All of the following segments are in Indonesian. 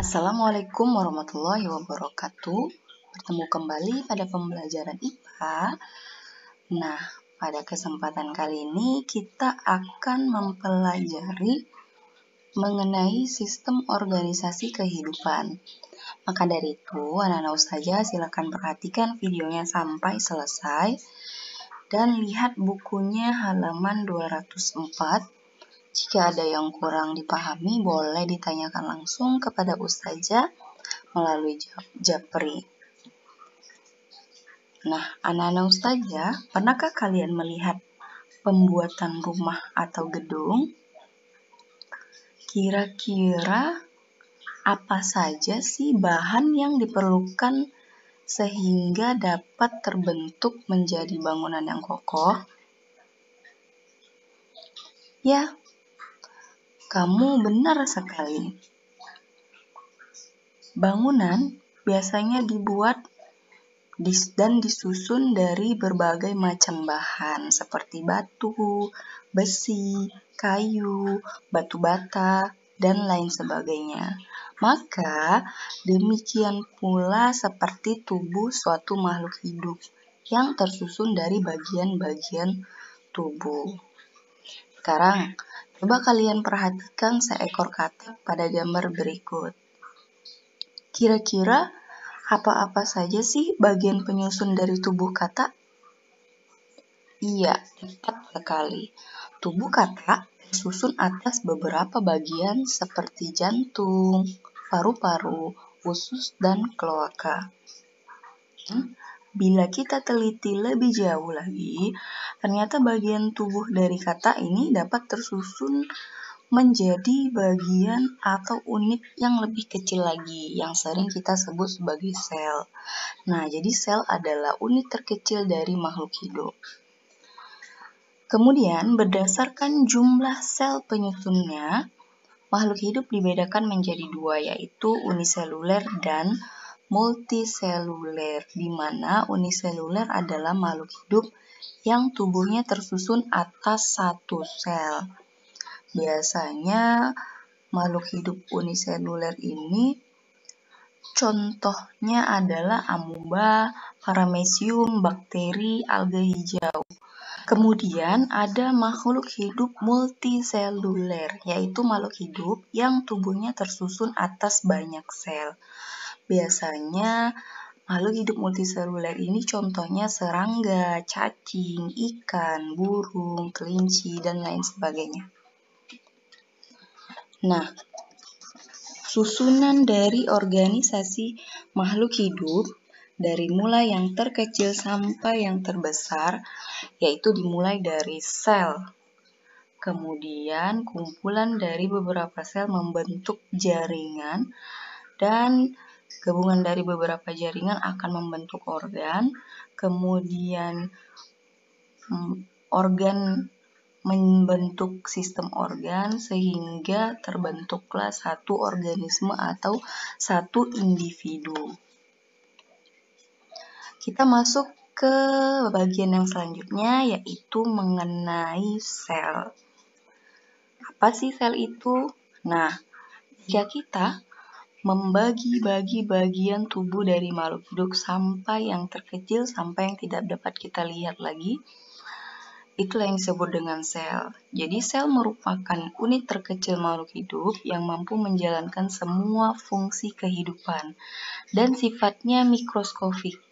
Assalamualaikum warahmatullahi wabarakatuh. Bertemu kembali pada pembelajaran IPA. Nah, pada kesempatan kali ini kita akan mempelajari mengenai sistem organisasi kehidupan. Maka dari itu, anak-anak ustazah silakan perhatikan videonya sampai selesai dan lihat bukunya halaman 204. Jika ada yang kurang dipahami, boleh ditanyakan langsung kepada ustazah melalui Japri. Nah, anak-anak ustazah, pernahkah kalian melihat pembuatan rumah atau gedung? Kira-kira apa saja sih bahan yang diperlukan sehingga dapat terbentuk menjadi bangunan yang kokoh? Ya, kamu benar sekali. Bangunan biasanya dibuat dan disusun dari berbagai macam bahan seperti batu, besi, kayu, batu bata, dan lain sebagainya. Maka demikian pula seperti tubuh suatu makhluk hidup yang tersusun dari bagian-bagian tubuh. Sekarang, coba kalian perhatikan seekor katak pada gambar berikut. Kira-kira apa-apa saja sih bagian penyusun dari tubuh katak? Iya, tepat sekali. Tubuh katak tersusun atas beberapa bagian seperti jantung, paru-paru, usus, dan kloaka. Bila kita teliti lebih jauh lagi, ternyata bagian tubuh dari katak ini dapat tersusun menjadi bagian atau unit yang lebih kecil lagi, yang sering kita sebut sebagai sel. Nah, jadi sel adalah unit terkecil dari makhluk hidup. Kemudian, berdasarkan jumlah sel penyusunnya, makhluk hidup dibedakan menjadi dua, yaitu uniseluler dan multiseluler, di mana uniseluler adalah makhluk hidup yang tubuhnya tersusun atas satu sel. Biasanya makhluk hidup uniseluler ini contohnya adalah amuba, paramecium, bakteri, alga hijau. Kemudian ada makhluk hidup multiseluler, yaitu makhluk hidup yang tubuhnya tersusun atas banyak sel. Biasanya makhluk hidup multiseluler ini contohnya serangga, cacing, ikan, burung, kelinci, dan lain sebagainya. Nah, susunan dari organisasi makhluk hidup dari mulai yang terkecil sampai yang terbesar, yaitu dimulai dari sel. Kemudian kumpulan dari beberapa sel membentuk jaringan, dan gabungan dari beberapa jaringan akan membentuk organ. Kemudian organ membentuk sistem organ sehingga terbentuklah satu organisme atau satu individu. Kita masuk ke bagian yang selanjutnya, yaitu mengenai sel. Apa sih sel itu? Nah, jika kita membagi-bagi bagian tubuh dari makhluk hidup sampai yang terkecil sampai yang tidak dapat kita lihat lagi, itulah yang disebut dengan sel. Jadi sel merupakan unit terkecil makhluk hidup yang mampu menjalankan semua fungsi kehidupan dan sifatnya mikroskopik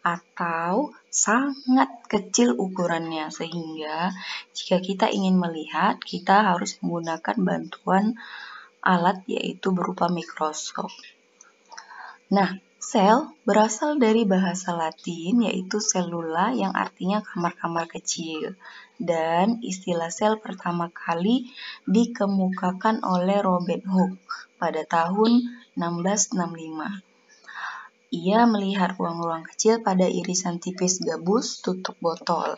atau sangat kecil ukurannya, sehingga jika kita ingin melihat, kita harus menggunakan bantuan alat yaitu berupa mikroskop. Nah, sel berasal dari bahasa Latin yaitu cellula yang artinya kamar-kamar kecil, dan istilah sel pertama kali dikemukakan oleh Robert Hooke pada tahun 1665. Ia melihat ruang-ruang kecil pada irisan tipis gabus tutup botol.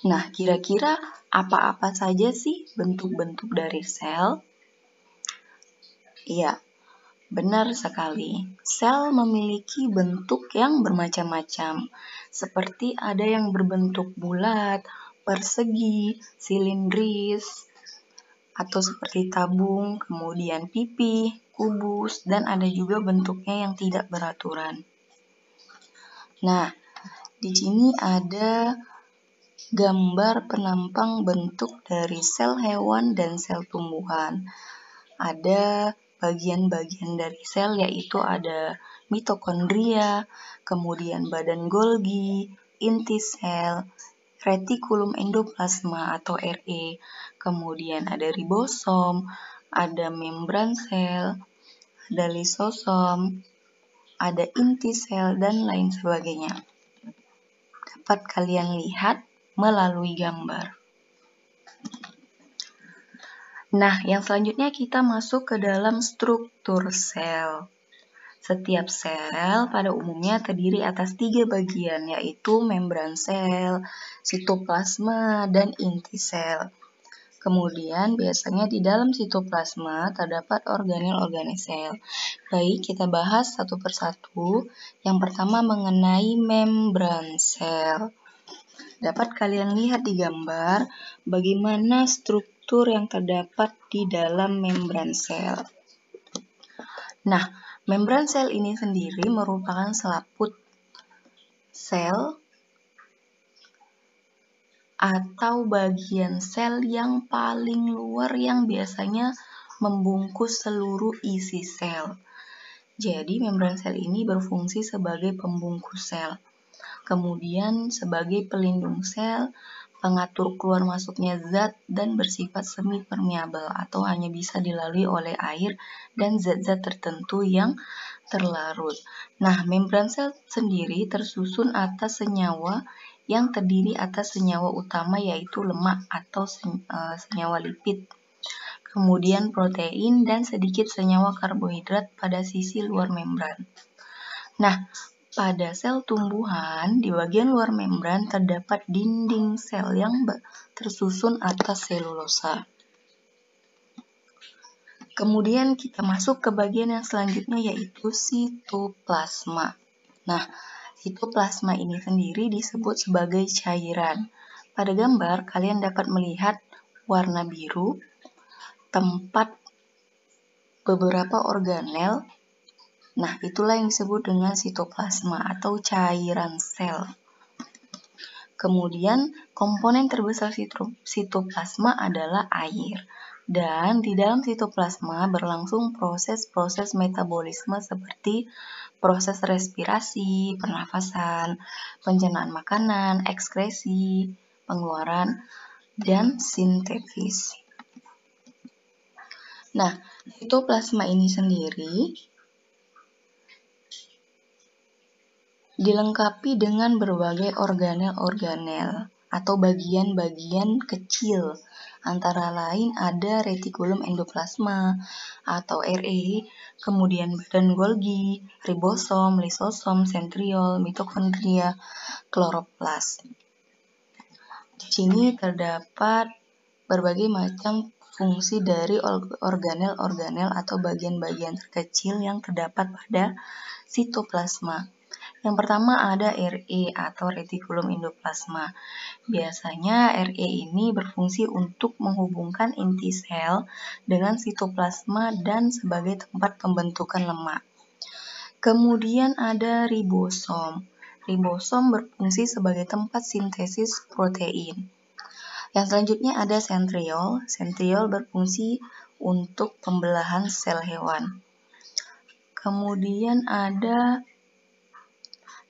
Nah, kira-kira apa-apa saja sih bentuk-bentuk dari sel? Iya, benar sekali. Sel memiliki bentuk yang bermacam-macam, seperti ada yang berbentuk bulat, persegi, silindris, atau seperti tabung, kemudian pipih, kubus, dan ada juga bentuknya yang tidak beraturan. Nah, di sini ada gambar penampang bentuk dari sel hewan dan sel tumbuhan. Ada bagian-bagian dari sel, yaitu ada mitokondria, kemudian badan Golgi, inti sel, retikulum endoplasma atau RE, kemudian ada ribosom, ada membran sel, ada lisosom, ada inti sel, dan lain sebagainya. Dapat kalian lihat melalui gambar. Nah, yang selanjutnya kita masuk ke dalam struktur sel. Setiap sel pada umumnya terdiri atas 3 bagian, yaitu membran sel, sitoplasma, dan inti sel. Kemudian biasanya di dalam sitoplasma terdapat organel-organel sel. Baik, kita bahas satu persatu. Yang pertama mengenai membran sel. Dapat kalian lihat di gambar bagaimana struktur yang terdapat di dalam membran sel. Nah, membran sel ini sendiri merupakan selaput sel atau bagian sel yang paling luar yang biasanya membungkus seluruh isi sel. Jadi, membran sel ini berfungsi sebagai pembungkus sel. Kemudian sebagai pelindung sel, pengatur keluar masuknya zat, dan bersifat semi permeabel atau hanya bisa dilalui oleh air dan zat-zat tertentu yang terlarut. Nah, membran sel sendiri tersusun atas senyawa yang terdiri atas senyawa utama yaitu lemak atau senyawa lipid, kemudian protein dan sedikit senyawa karbohidrat pada sisi luar membran. Nah, pada sel tumbuhan, di bagian luar membran terdapat dinding sel yang tersusun atas selulosa. Kemudian kita masuk ke bagian yang selanjutnya yaitu sitoplasma. Nah, sitoplasma ini sendiri disebut sebagai cairan. Pada gambar, kalian dapat melihat warna biru, tempat beberapa organel. Nah, itulah yang disebut dengan sitoplasma atau cairan sel. Kemudian, komponen terbesar sitoplasma adalah air. Dan di dalam sitoplasma berlangsung proses-proses metabolisme seperti proses respirasi, pernafasan, pencernaan makanan, ekskresi, pengeluaran, dan sintesis. Nah, sitoplasma ini sendiri dilengkapi dengan berbagai organel-organel atau bagian-bagian kecil. Antara lain ada retikulum endoplasma atau RE, kemudian badan Golgi, ribosom, lisosom, sentriol, mitokondria, kloroplas. Di sini terdapat berbagai macam fungsi dari organel-organel atau bagian-bagian terkecil yang terdapat pada sitoplasma. Yang pertama ada RE atau retikulum endoplasma. Biasanya RE ini berfungsi untuk menghubungkan inti sel dengan sitoplasma dan sebagai tempat pembentukan lemak. Kemudian ada ribosom. Ribosom berfungsi sebagai tempat sintesis protein. Yang selanjutnya ada sentriol. Sentriol berfungsi untuk pembelahan sel hewan. Kemudian ada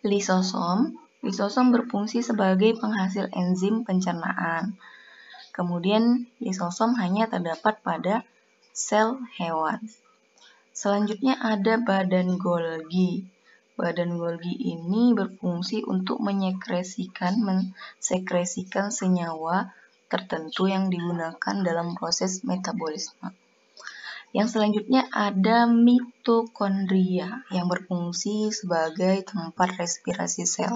lisosom. Lisosom berfungsi sebagai penghasil enzim pencernaan. Kemudian lisosom hanya terdapat pada sel hewan. Selanjutnya ada badan Golgi. Badan Golgi ini berfungsi untuk mensekresikan senyawa tertentu yang digunakan dalam proses metabolisme. Yang selanjutnya ada mitokondria yang berfungsi sebagai tempat respirasi sel.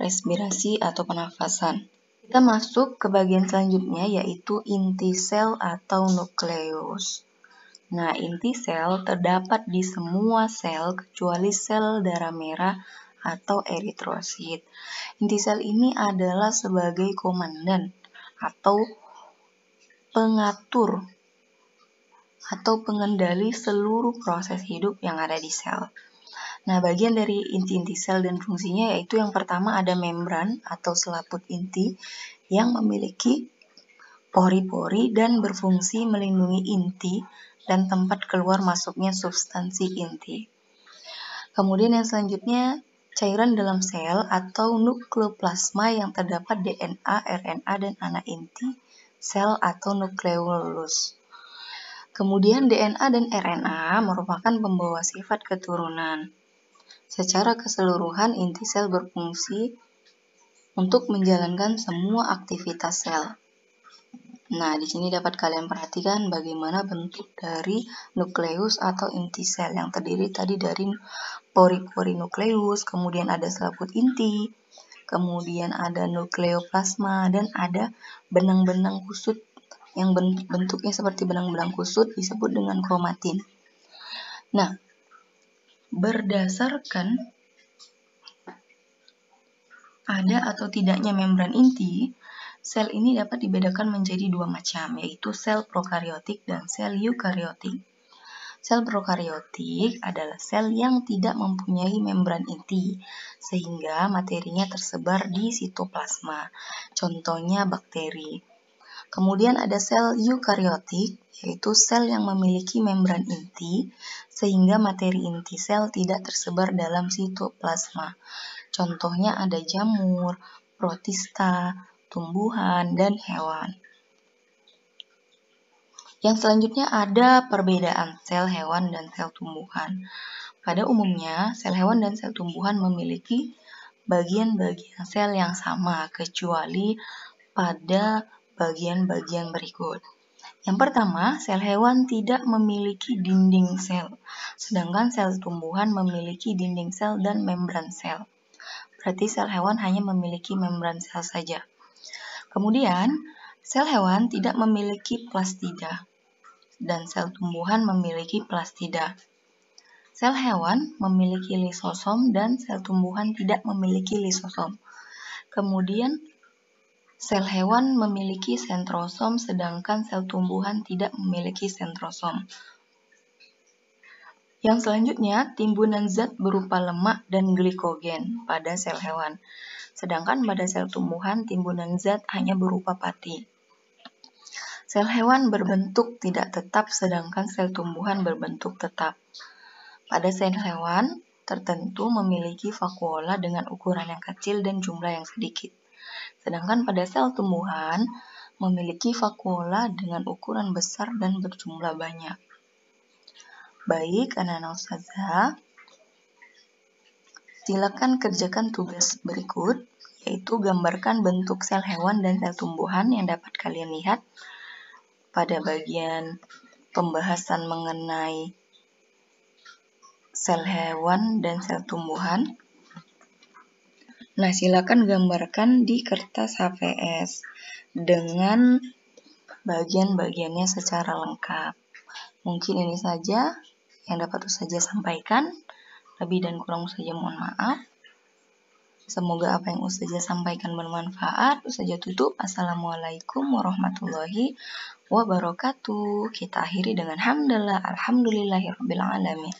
Respirasi atau pernafasan. Kita masuk ke bagian selanjutnya yaitu inti sel atau nukleus. Nah, inti sel terdapat di semua sel kecuali sel darah merah atau eritrosit. Inti sel ini adalah sebagai komandan atau pengatur atau pengendali seluruh proses hidup yang ada di sel. Nah, bagian dari inti-inti sel dan fungsinya yaitu yang pertama ada membran atau selaput inti yang memiliki pori-pori dan berfungsi melindungi inti dan tempat keluar masuknya substansi inti. Kemudian yang selanjutnya cairan dalam sel atau nukleoplasma yang terdapat DNA, RNA, dan anak inti sel atau nukleolus. Kemudian DNA dan RNA merupakan pembawa sifat keturunan. Secara keseluruhan, inti sel berfungsi untuk menjalankan semua aktivitas sel. Nah, di sini dapat kalian perhatikan bagaimana bentuk dari nukleus atau inti sel yang terdiri tadi dari pori-pori nukleus, kemudian ada selaput inti, kemudian ada nukleoplasma, dan ada benang-benang kusut yang bentuknya seperti benang-benang kusut disebut dengan kromatin. Nah, berdasarkan ada atau tidaknya membran inti, sel ini dapat dibedakan menjadi dua macam, yaitu sel prokariotik dan sel eukariotik. Sel prokariotik adalah sel yang tidak mempunyai membran inti, sehingga materinya tersebar di sitoplasma, contohnya bakteri. Kemudian ada sel eukariotik, yaitu sel yang memiliki membran inti, sehingga materi inti sel tidak tersebar dalam sitoplasma. Contohnya ada jamur, protista, tumbuhan, dan hewan. Yang selanjutnya ada perbedaan sel hewan dan sel tumbuhan. Pada umumnya, sel hewan dan sel tumbuhan memiliki bagian-bagian sel yang sama, kecuali pada bagian-bagian berikut. Yang pertama, sel hewan tidak memiliki dinding sel, sedangkan sel tumbuhan memiliki dinding sel dan membran sel. Berarti sel hewan hanya memiliki membran sel saja. Kemudian, sel hewan tidak memiliki plastida, dan sel tumbuhan memiliki plastida. Sel hewan memiliki lisosom dan sel tumbuhan tidak memiliki lisosom. Kemudian, sel hewan memiliki sentrosom sedangkan sel tumbuhan tidak memiliki sentrosom. Yang selanjutnya, timbunan zat berupa lemak dan glikogen pada sel hewan. Sedangkan pada sel tumbuhan, timbunan zat hanya berupa pati. Sel hewan berbentuk tidak tetap sedangkan sel tumbuhan berbentuk tetap. Pada sel hewan tertentu memiliki vakuola dengan ukuran yang kecil dan jumlah yang sedikit. Sedangkan pada sel tumbuhan memiliki vakuola dengan ukuran besar dan berjumlah banyak. Baik, anak-anak ustazah, silakan kerjakan tugas berikut, yaitu gambarkan bentuk sel hewan dan sel tumbuhan yang dapat kalian lihat pada bagian pembahasan mengenai sel hewan dan sel tumbuhan. Nah, silakan gambarkan di kertas HVS dengan bagian-bagiannya secara lengkap. Mungkin ini saja yang dapat Ustazah sampaikan. Lebih dan kurang Ustazah mohon maaf. Semoga apa yang Ustazah sampaikan bermanfaat. Ustazah tutup. Assalamualaikum warahmatullahi wabarakatuh. Kita akhiri dengan hamdalah. Alhamdulillahirabbil alamin.